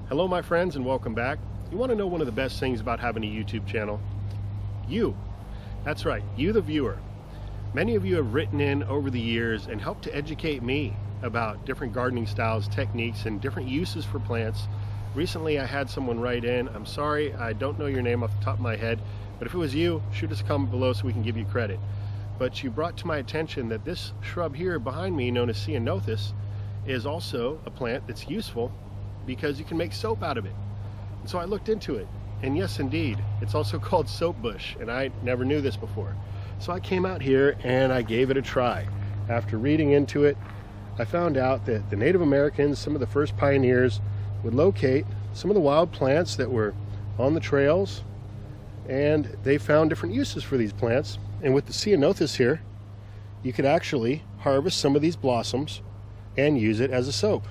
Hello my friends and welcome back. You want to know one of the best things about having a YouTube channel? You. That's right, you the viewer. Many of you have written in over the years and helped to educate me about different gardening styles, techniques, and different uses for plants. Recently I had someone write in. I'm sorry, I don't know your name off the top of my head, but if it was you, shoot us a comment below so we can give you credit. But you brought to my attention that this shrub here behind me, known as 𝗙𝗏𝗿𝗃𝗏, is also a plant that's useful because you can make soap out of it. And so I looked into it, and yes indeed, it's also called soap bush, and I never knew this before. So I came out here and I gave it a try. After reading into it, I found out that the Native Americans, some of the first pioneers, would locate some of the wild plants that were on the trails, and they found different uses for these plants. And with the 𝗙𝗏𝗿𝗃𝗏 here, you could actually harvest some of these blossoms and use it as a soap.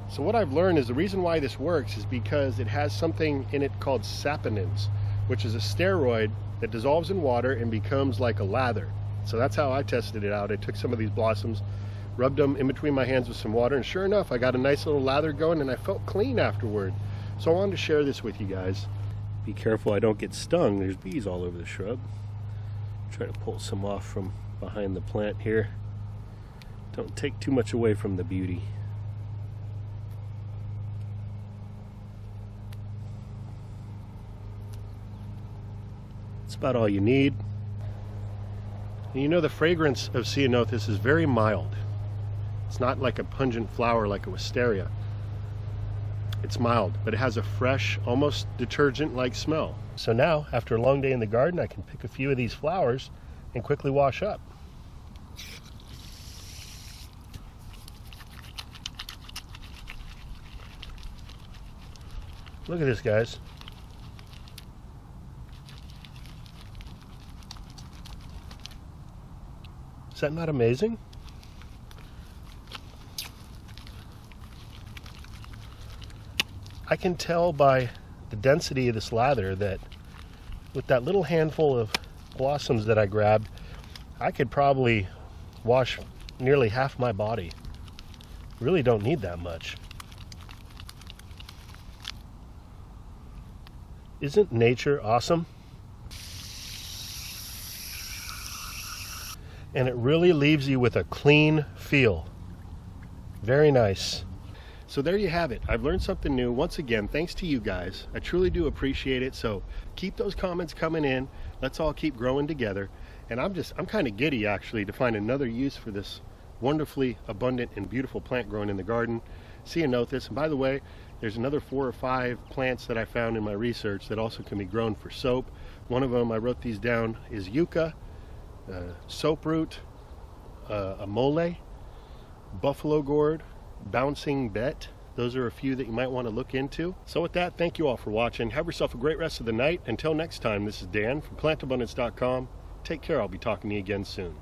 So what I've learned is the reason why this works is because it has something in it called saponins, which is a steroid that dissolves in water and becomes like a lather. So that's how I tested it out. I took some of these blossoms, rubbed them in between my hands with some water, and sure enough, I got a nice little lather going and I felt clean afterward. So I wanted to share this with you guys. Be careful I don't get stung. There's bees all over the shrub. Try to pull some off from behind the plant here. Don't take too much away from the beauty. That's about all you need. And you know, the fragrance of 𝗙𝗏𝗿𝗃𝗏 is very mild. It's not like a pungent flower like a wisteria. It's mild, but it has a fresh, almost detergent-like smell. So now, after a long day in the garden, I can pick a few of these flowers and quickly wash up. Look at this, guys. Is that not amazing? I can tell by the density of this lather that with that little handful of blossoms that I grabbed, I could probably wash nearly half my body. Really don't need that much. Isn't nature awesome? And it really leaves you with a clean feel. Very nice. So there you have it. I've learned something new. Once again, thanks to you guys. I truly do appreciate it. So keep those comments coming in. Let's all keep growing together. And I'm kind of giddy actually to find another use for this wonderfully abundant and beautiful plant growing in the garden. 𝗙𝗏𝗿𝗃𝗏𝗏. And by the way, there's another 4 or 5 plants that I found in my research that also can be grown for soap. One of them, I wrote these down, is yucca, soap root, amole, buffalo gourd, bouncing bet. Those are a few that you might want to look into. So with that, thank you all for watching. Have yourself a great rest of the night. Until next time, this is Dan from plantabundance.com. Take care. I'll be talking to you again soon.